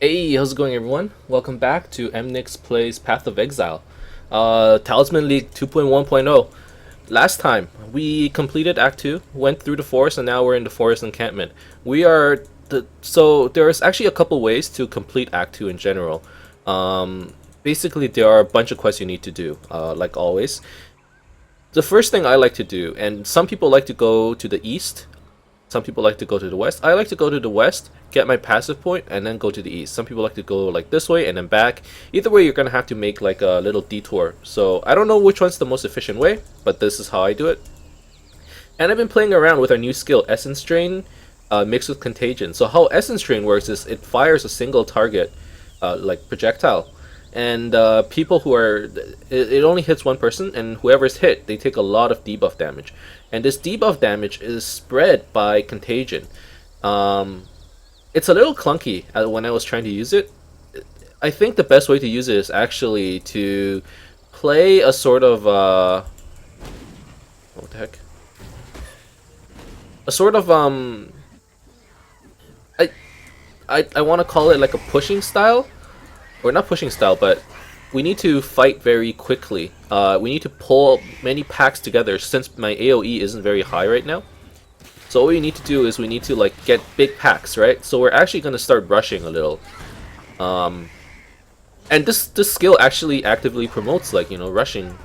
Hey, how's it going, everyone? Welcome back to Emnix Plays Path of Exile. Talisman League 2.1.0. Last time, we completed Act 2, went through the forest, and now we're in the forest encampment. So there's actually a couple ways to complete Act 2 in general. Basically, there are a bunch of quests you need to do, like always. The first thing I like to do, and some people like to go to the east, some people like to go to the west. I like to go to the west, get my passive point, and then go to the east. Some people like to go like this way and then back. Either way, you're gonna have to make like a little detour. So I don't know which one's the most efficient way, but this is how I do it. And I've been playing around with our new skill, Essence Drain, mixed with Contagion. So how Essence Drain works is it fires a single target, like projectile, and people who are it only hits one person, and whoever's hit, they take a lot of debuff damage, and this debuff damage is spread by Contagion. It's a little clunky when I was trying to use it. I think the best way to use it is actually to play a sort of what the heck, a sort of I I want to call it like a pushing style, or not pushing style, but we need to fight very quickly. We need to pull many packs together since my AoE isn't very high right now. So what we need to do is we need to like get big packs, right? So we're actually gonna start rushing a little. And this skill actually actively promotes like, rushing.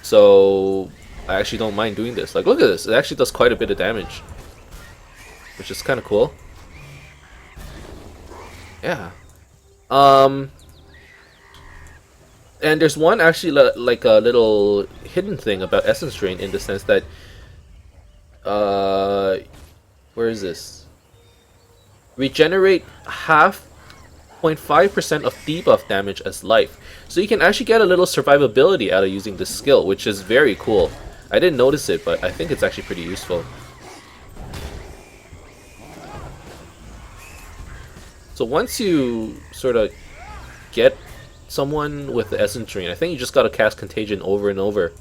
So I actually don't mind doing this. Like, look at this. It actually does quite a bit of damage, which is kind of cool. Yeah. And there's one actually like a little hidden thing about Essence Drain in the sense that where is this? Regenerate half 0.5% of debuff damage as life. So you can actually get a little survivability out of using this skill, which is very cool. I didn't notice it, but I think it's actually pretty useful. So once you sort of get someone with the Essence Drain, I think you just gotta cast Contagion over and over.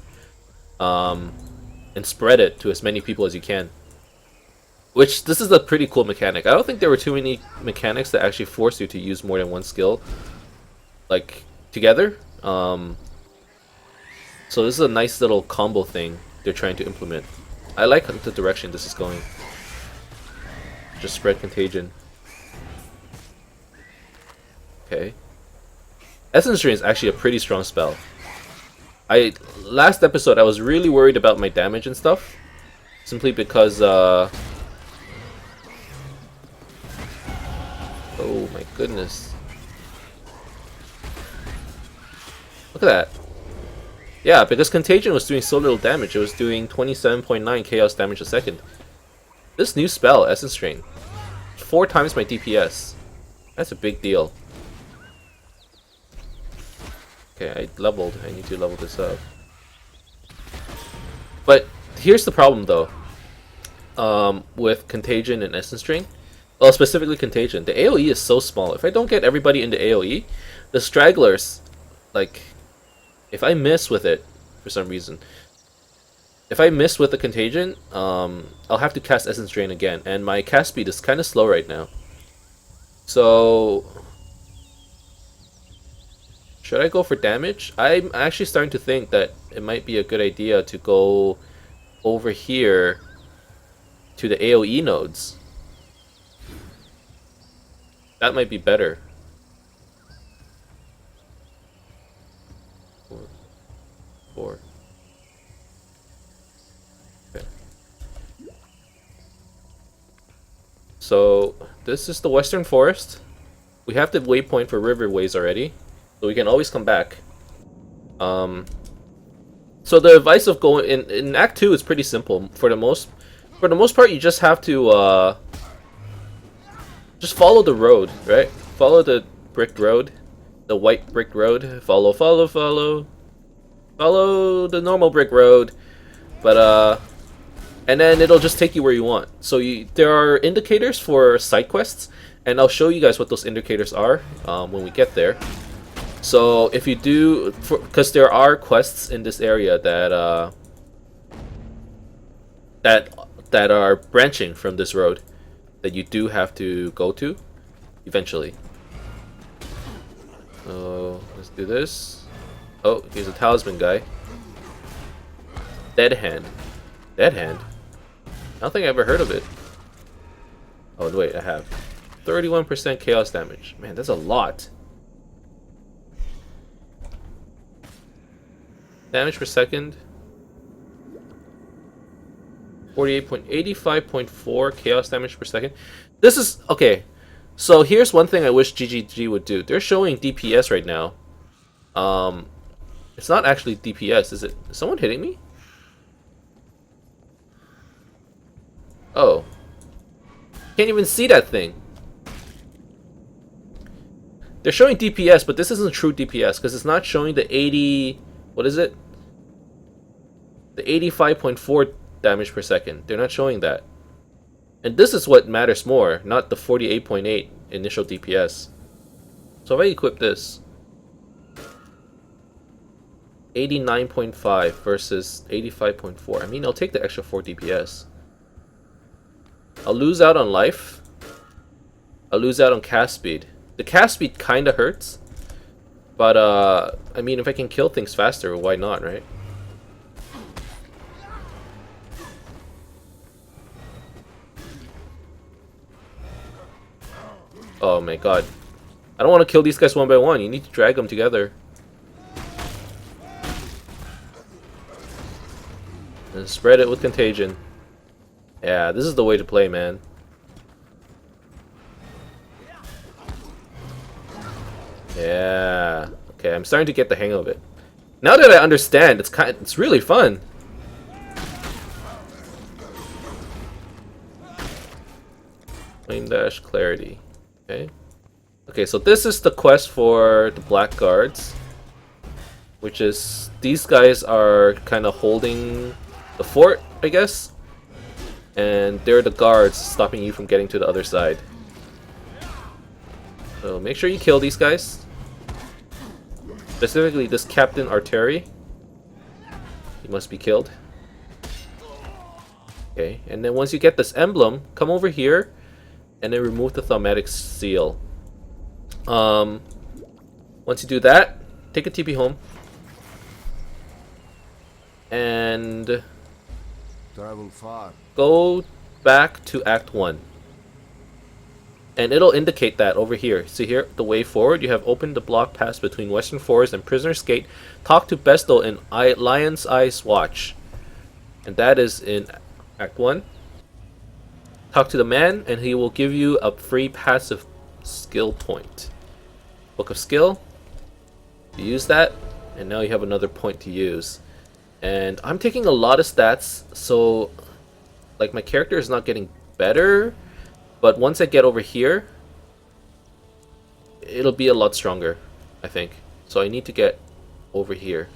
And spread it to as many people as you can. Which, this is a pretty cool mechanic. I don't think there were too many mechanics that actually force you to use more than one skill, like, together. So this is a nice little combo thing they're trying to implement. I like the direction this is going. Just spread Contagion. Okay. Essence Drain is actually a pretty strong spell. Last episode I was really worried about my damage and stuff, simply because oh my goodness. Look at that. Yeah, because Contagion was doing so little damage, it was doing 27.9 chaos damage a second. This new spell, Essence Drain, 4 times my DPS. That's a big deal. Okay, I leveled. I need to level this up. But here's the problem, though. With Contagion and Essence Drain. Well, specifically Contagion. The AoE is so small. If I don't get everybody into AoE, the stragglers, like, if I miss with it, for some reason, if I miss with the Contagion, I'll have to cast Essence Drain again. And my cast speed is kind of slow right now. So should I go for damage? I'm actually starting to think that it might be a good idea to go over here to the AoE nodes. That might be better. Four. Okay. So this is the Western Forest. We have the waypoint for riverways already, so we can always come back. So the advice of going in Act 2 is pretty simple. For the most part, you just have to just follow the road, right? Follow the brick road, the white brick road. Follow the normal brick road, but and then it'll just take you where you want. So there are indicators for side quests, and I'll show you guys what those indicators are when we get there. So if you do, because there are quests in this area that that are branching from this road that you do have to go to eventually. So let's do this. Oh, he's a talisman guy. Dead hand. Dead hand? I don't think I ever heard of it. Oh wait, I have. 31% chaos damage. Man, that's a lot. Damage per second. 85.4 chaos damage per second. This is okay. So here's one thing I wish GGG would do. They're showing DPS right now. It's not actually DPS, is it? Is someone hitting me? Oh. Can't even see that thing. They're showing DPS, but this isn't true DPS because it's not showing the 80... What is it? The 85.4 damage per second. They're not showing that. And this is what matters more, not the 48.8 initial DPS. So if I equip this... 89.5 versus 85.4. I mean, I'll take the extra 4 DPS. I'll lose out on life. I'll lose out on cast speed. The cast speed kinda hurts. But, I mean, if I can kill things faster, why not, right? Oh my god. I don't want to kill these guys one by one. You need to drag them together. And spread it with contagion. Yeah, this is the way to play, man. Yeah. Okay, I'm starting to get the hang of it. Now that I understand, it's really fun. Flame dash clarity. Okay. Okay, so this is the quest for the black guards, which is these guys are kind of holding the fort, I guess, and they're the guards stopping you from getting to the other side. So make sure you kill these guys. Specifically this Captain Arteri. He must be killed. Okay, and then once you get this emblem, come over here and then remove the thaumatic seal. Once you do that, take a TP home. And travel far. Go back to Act 1. And it'll indicate that over here. See here, the way forward, you have opened the block pass between Western Forest and Prisoner's Gate. Talk to Bestel in Lion's Eyes Watch. And that is in Act 1. Talk to the man, and he will give you a free passive skill point. Book of Skill. You use that, and now you have another point to use. And I'm taking a lot of stats, so like my character is not getting better. But once I get over here, it'll be a lot stronger, I think. So I need to get over here.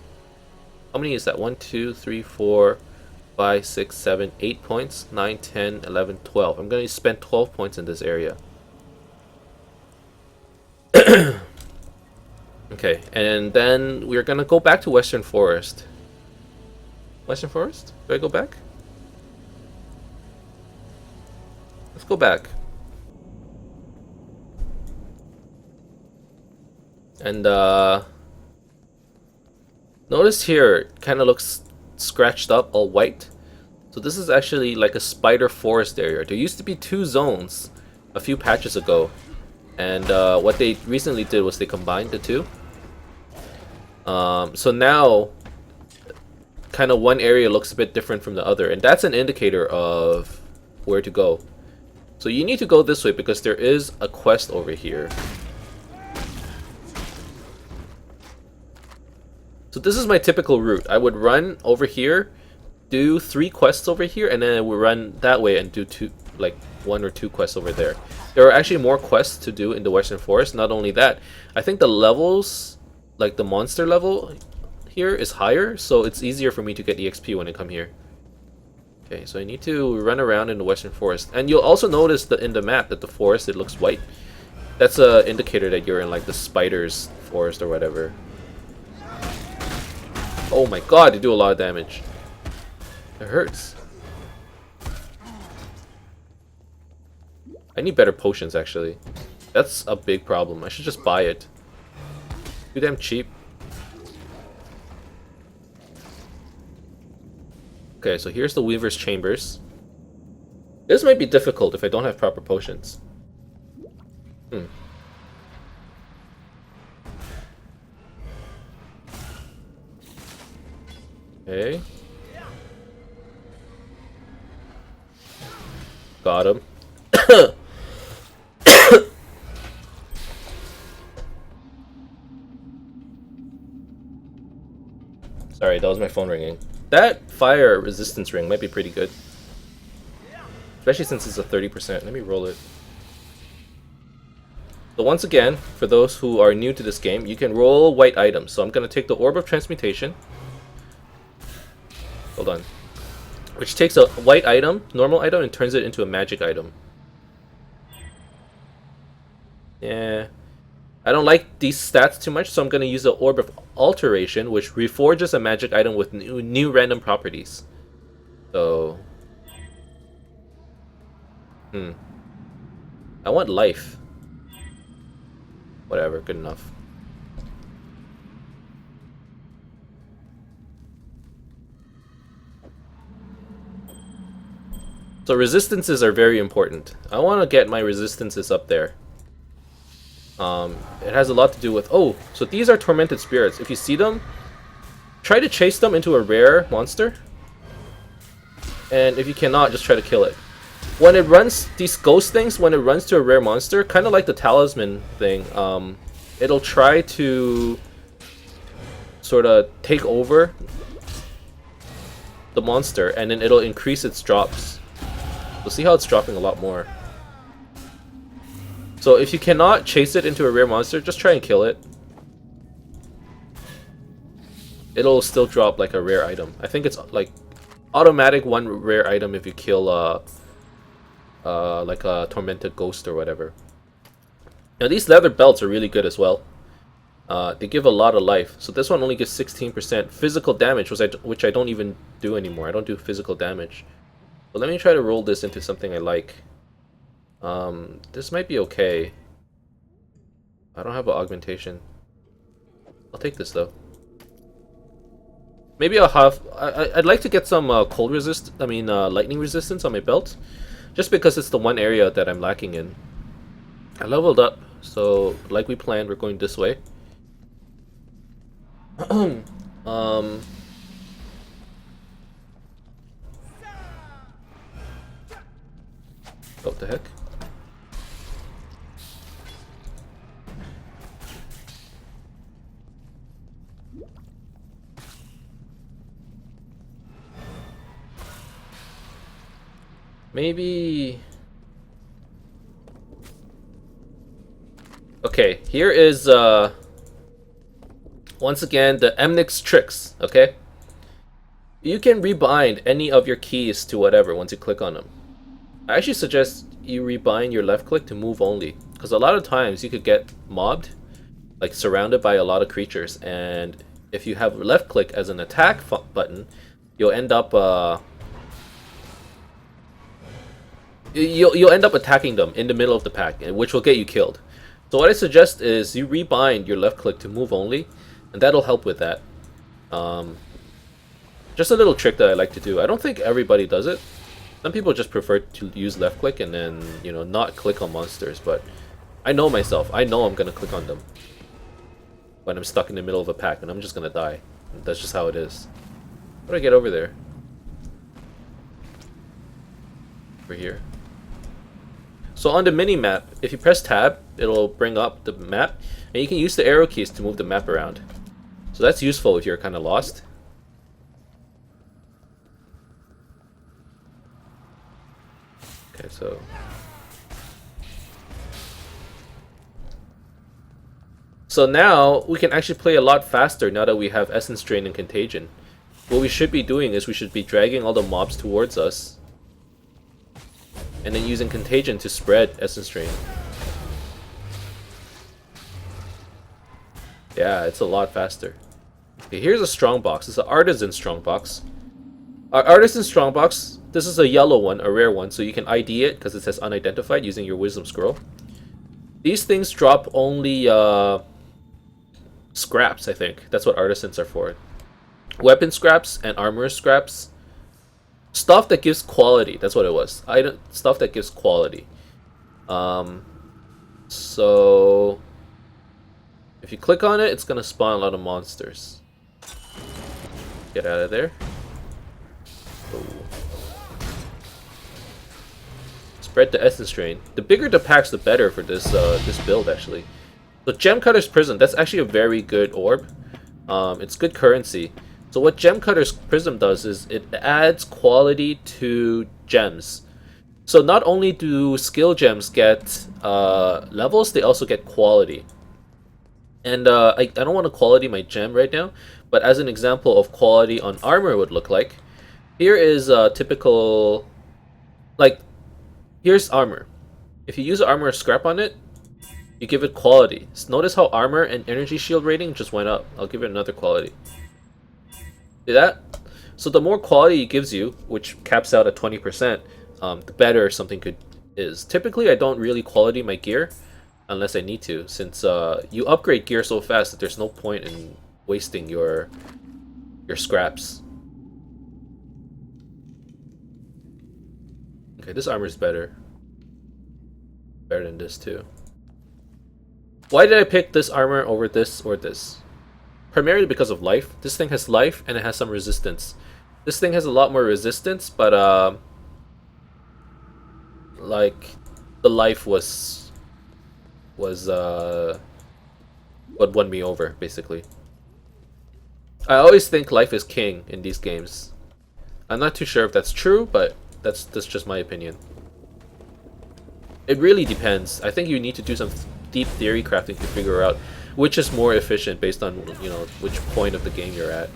How many is that? 1, 2, 3, 4, 5, 6, 7, 8 points. 9, 10, 11, 12. I'm going to spend 12 points in this area. Okay, and then we're going to go back to Western Forest. Western Forest? Do I go back? Let's go back. And notice here, it kind of looks scratched up, all white. So this is actually like a spider forest area. There used to be 2 zones a few patches ago. And what they recently did was they combined the 2. So now, kind of one area looks a bit different from the other. And that's an indicator of where to go. So you need to go this way because there is a quest over here. So this is my typical route. I would run over here, do 3 quests over here, and then I would run that way and do 1 or 2 quests over there. There are actually more quests to do in the Western Forest. Not only that, I think the levels, like the monster level here is higher, so it's easier for me to get EXP when I come here. Okay, so I need to run around in the Western Forest. And you'll also notice that in the map that the forest, it looks white. That's an indicator that you're in like the spider's forest or whatever. Oh my god, they do a lot of damage. It hurts. I need better potions, actually. That's a big problem. I should just buy it. Too damn cheap. Okay, so here's the Weaver's Chambers. This might be difficult if I don't have proper potions. Okay. Got him. Sorry, that was my phone ringing. That fire resistance ring might be pretty good. Especially since it's a 30%. Let me roll it. So once again, for those who are new to this game, you can roll white items. So I'm going to take the Orb of Transmutation. Hold on. Which takes a white item, normal item, and turns it into a magic item. Yeah. I don't like these stats too much, so I'm going to use the Orb of Alteration, which reforges a magic item with new random properties. So... I want life. Whatever, good enough. So resistances are very important. I want to get my resistances up there. It has a lot to do with... Oh, so these are tormented spirits. If you see them, try to chase them into a rare monster. And if you cannot, just try to kill it. When it runs, these ghost things, when it runs to a rare monster, kind of like the talisman thing, it'll try to sort of take over the monster, and then it'll increase its drops. You'll see how it's dropping a lot more. So if you cannot chase it into a rare monster, just try and kill it. It'll still drop like a rare item. I think it's like automatic one rare item if you kill like a tormented ghost or whatever. Now these leather belts are really good as well. They give a lot of life. So this one only gives 16% physical damage, which I don't even do anymore. I don't do physical damage. But let me try to roll this into something I like. This might be okay. I don't have an augmentation. I'll take this though. Maybe I'll have... I'd like to get some lightning resistance on my belt. Just because it's the one area that I'm lacking in. I leveled up, so like we planned, we're going this way. What the heck? Maybe... Okay, here is, once again, the Emnix tricks, okay? You can rebind any of your keys to whatever once you click on them. I actually suggest you rebind your left click to move only, because a lot of times you could get mobbed, like surrounded by a lot of creatures, and if you have left click as an attack button, you'll end up you'll end up attacking them in the middle of the pack, which will get you killed. So what I suggest is you rebind your left click to move only, and that'll help with that. Just a little trick that I like to do. I don't think everybody does it. Some people just prefer to use left click and then, you know, not click on monsters, but I know myself. I know I'm gonna click on them when I'm stuck in the middle of a pack, and I'm just gonna die. That's just how it is. How do I get over there? Over here. So on the mini map, if you press tab, it'll bring up the map, and you can use the arrow keys to move the map around. So that's useful if you're kind of lost. Okay, so now we can actually play a lot faster now that we have Essence Drain and Contagion. What we should be doing is we should be dragging all the mobs towards us, and then using Contagion to spread Essence Drain. Yeah, it's a lot faster. Okay, here's a strong box. It's an Artisan strong box. Our Artisan strong box, this is a yellow one, a rare one, so you can ID it because it says unidentified using your Wisdom Scroll. These things drop only scraps, I think. That's what artisans are for. Weapon scraps and armor scraps. Stuff that gives quality. That's what it was. Stuff that gives quality. So if you click on it, it's gonna spawn a lot of monsters. Get out of there. Oh. Spread the essence drain. The bigger the packs, the better for this this build actually. So Gem Cutter's Prism, that's actually a very good orb. It's good currency. So what Gem Cutter's Prism does is it adds quality to gems. So not only do skill gems get levels, they also get quality. And I don't want to quality my gem right now, but as an example of quality on armor would look like, here is a typical, like, here's armor. If you use armor scrap on it, you give it quality. So notice how armor and energy shield rating just went up. I'll give it another quality. See that? So the more quality it gives you, which caps out at 20%, the better something is. Typically, I don't really quality my gear unless I need to, since you upgrade gear so fast that there's no point in wasting your scraps. Okay, this armor is better. Better than this too. Why did I pick this armor over this or this? Primarily because of life. This thing has life and it has some resistance. This thing has a lot more resistance, but like the life was what won me over basically. I always think life is king in these games. I'm not too sure if that's true, but that's just my opinion. It really depends. I think you need to do some deep theory crafting to figure out which is more efficient based on, you know, which point of the game you're at.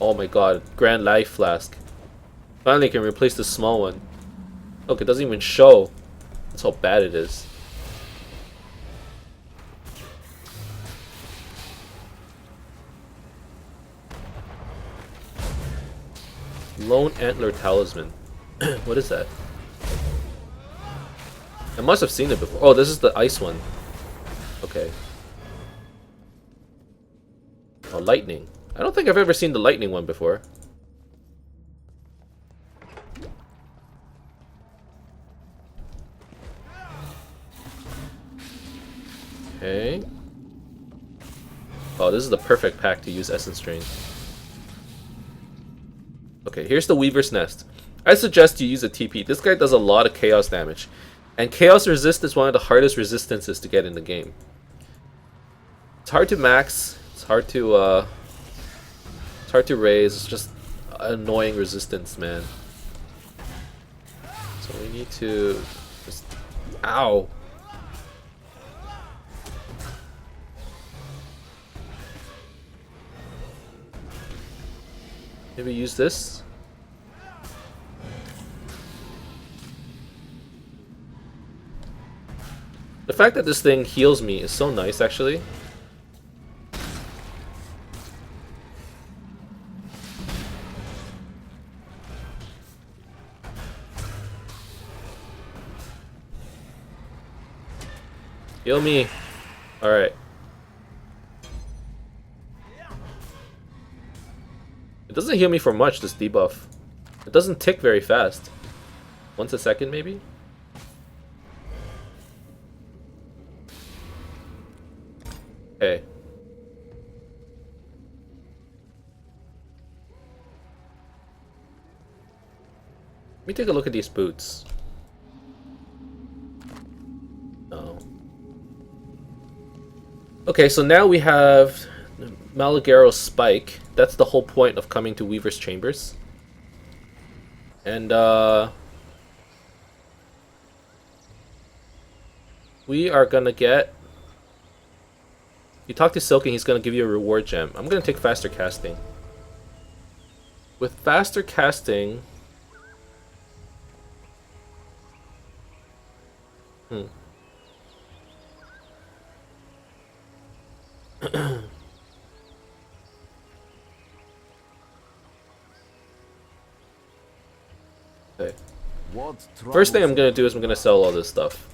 Oh my god, Grand Life Flask. Finally can replace the small one. Look, it doesn't even show. That's how bad it is. Lone Antler Talisman. What is that? I must have seen it before. Oh, this is the ice one. Okay. Oh, lightning. I don't think I've ever seen the lightning one before. Okay. Oh, this is the perfect pack to use Essence Drain. Okay, here's the Weaver's Nest. I suggest you use a TP. This guy does a lot of chaos damage. And chaos resist is one of the hardest resistances to get in the game. It's hard to max. It's hard to raise. It's just annoying resistance, man. So we need to just, ow. Maybe use this. The fact that this thing heals me is so nice, actually. Heal me. Alright. It doesn't heal me for much, this debuff. It doesn't tick very fast. Once a second, maybe? Okay. Let me take a look at these boots. No. Okay, so now we have Malagaro's Spike. That's the whole point of coming to Weaver's Chambers. And we are gonna get... You talk to Silking, he's gonna give you a reward gem. I'm gonna take faster casting. With faster casting... Okay. First thing I'm gonna do is I'm gonna sell all this stuff.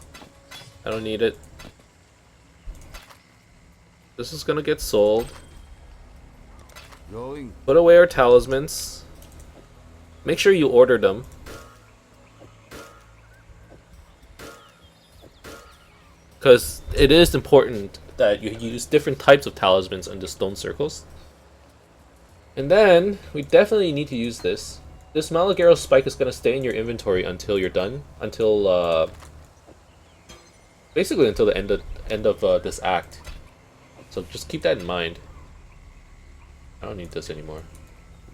I don't need it. This is gonna get sold. Going. Put away our talismans. Make sure you order them. Because it is important that you use different types of talismans on the stone circles. And then, we definitely need to use this. This Malagaro spike is going to stay in your inventory until you're done. Until, basically until the end of this act. So just keep that in mind. I don't need this anymore.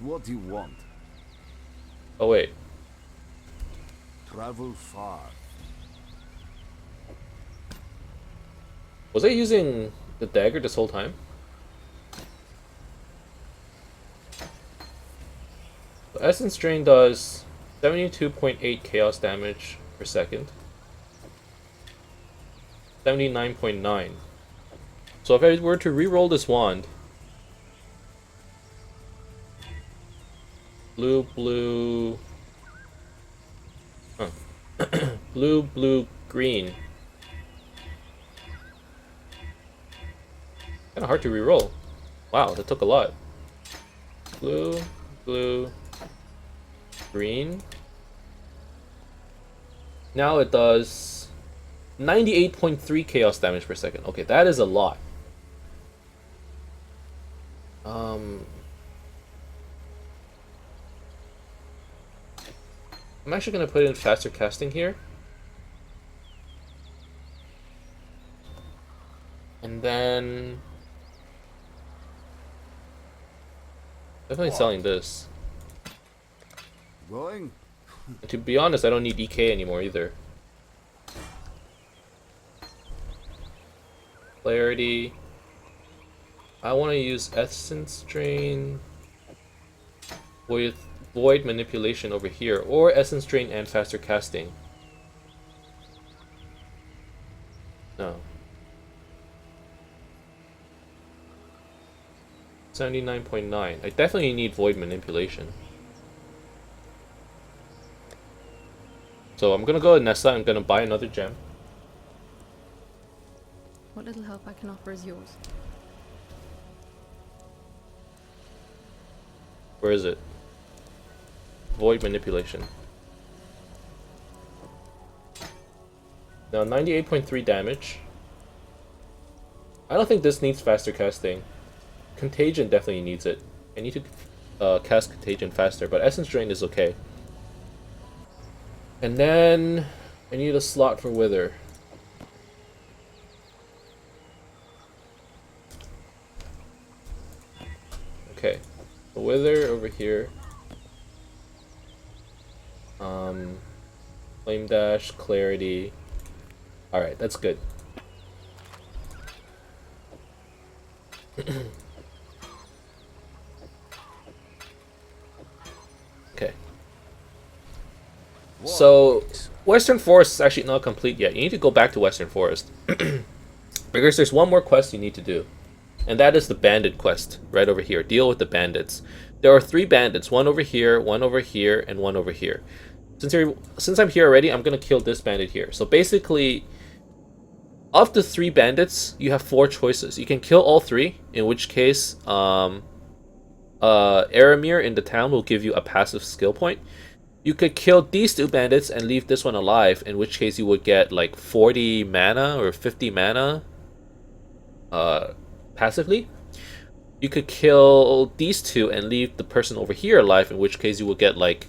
What do you want? Oh wait. Travel far. Was I using the dagger this whole time? The Essence Drain does 72.8 chaos damage per second. 79.9. So if I were to re-roll this wand, blue, blue, blue, blue, green. Kind of hard to re-roll. Wow, that took a lot. Blue, blue, green. Now it does 98.3 chaos damage per second. Okay, that is a lot. I'm actually going to put in faster casting here. And then definitely selling this. Going. And to be honest, I don't need EK anymore either. Clarity. I want to use Essence Drain with Void Manipulation over here, or Essence Drain and faster casting. No. 79.9. I definitely need Void Manipulation. So I'm gonna go to Nessa, I'm gonna buy another gem. What little help I can offer is yours. Where is it? Void Manipulation. Now 98.3 damage. I don't think this needs faster casting. Contagion definitely needs it. I need to cast Contagion faster, but Essence Drain is okay. And then I need a slot for Wither. Okay, the Wither over here. Flame Dash, Clarity. Alright, that's good. Okay. So, Western Forest is actually not complete yet. You need to go back to Western Forest. Because there's one more quest you need to do. And that is the bandit quest, right over here. Deal with the bandits. There are 3 bandits, one over here, and one over here. Since I'm here already, I'm gonna kill this bandit here. So basically, of the 3 bandits, you have 4 choices. You can kill all 3, in which case, Aramir in the town will give you a passive skill point. You could kill these 2 bandits and leave this one alive, in which case you would get like 40 mana or 50 mana passively. You could kill these 2 and leave the person over here alive, in which case you will get like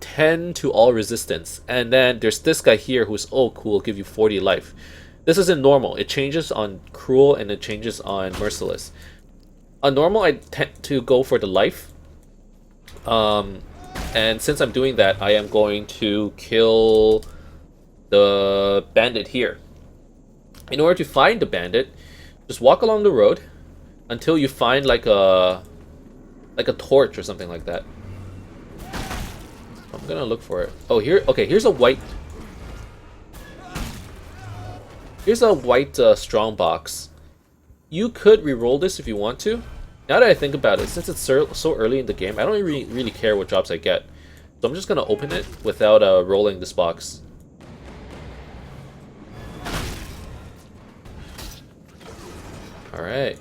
10 to all resistance. And then there's this guy here who's Oak, who will give you 40 life. This isn't normal. It changes on Cruel and it changes on Merciless. On normal, I tend to go for the life. And since I'm doing that, I am going to kill the bandit here. In order to find the bandit, just walk along the road until you find like a torch or something like that. I'm gonna look for it. Oh, here. Okay, here's a white. Here's a white strong box. You could re-roll this if you want to. Now that I think about it, since it's so early in the game, I don't really care what drops I get. So I'm just gonna open it without rolling this box. Alright.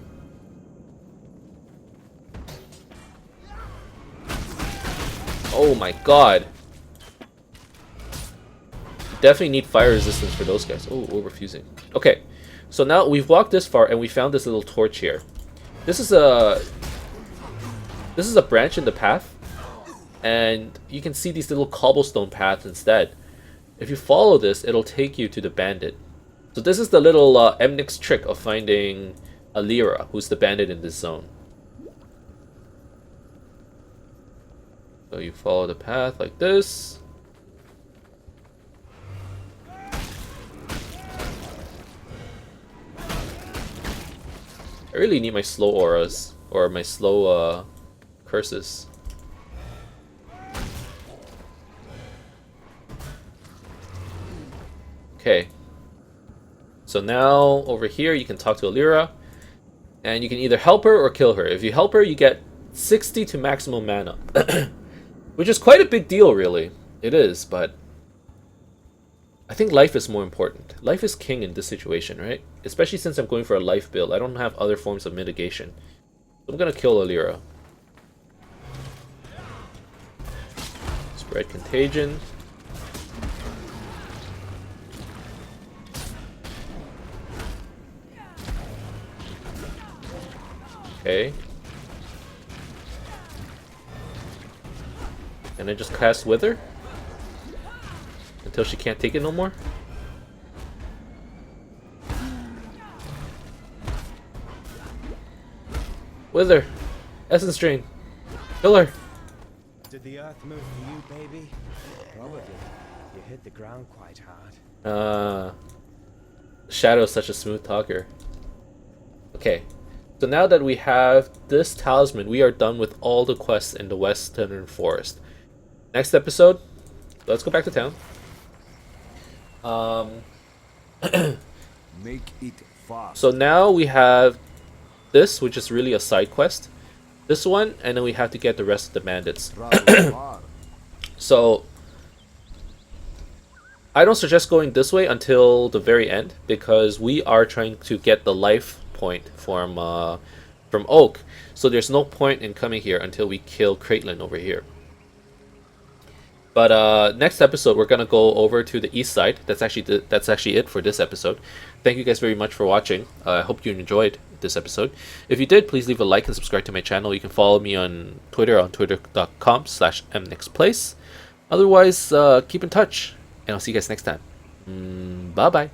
Oh my god. Definitely need fire resistance for those guys. Oh, we're refusing. Okay. So now we've walked this far and we found this little torch here. This is a branch in the path. And you can see these little cobblestone paths instead. If you follow this, it'll take you to the bandit. So this is the little Emnix trick of finding Alira, who's the bandit in this zone. So you follow the path like this. I really need my slow auras, or my slow curses. Okay. So now, over here, you can talk to Alira. And you can either help her or kill her. If you help her, you get 60 to maximum mana. Which is quite a big deal, really. It is, but I think life is more important. Life is king in this situation, right? Especially since I'm going for a life build. I don't have other forms of mitigation. So I'm gonna kill Alira. Spread contagion. Okay. And then just cast Wither until she can't take it no more. Wither! Essence Drain! Kill her! Did the earth move for you, baby? Probably. You hit the ground quite hard. Shadow's such a smooth talker. Okay. So now that we have this talisman, we are done with all the quests in the Western Forest. Next episode, let's go back to town. Make it fast. So now we have this, which is really a side quest. This one, and then we have to get the rest of the bandits. So I don't suggest going this way until the very end, because we are trying to get the life point from Oak. So there's no point in coming here until we kill Caitlyn over here. But next episode, we're gonna go over to the east side. That's actually it for this episode. Thank you guys very much for watching. I hope you enjoyed this episode. If you did, please leave a like and subscribe to my channel. You can follow me on Twitter on twitter.com/emnixplace. Otherwise, keep in touch, and I'll see you guys next time. Bye bye.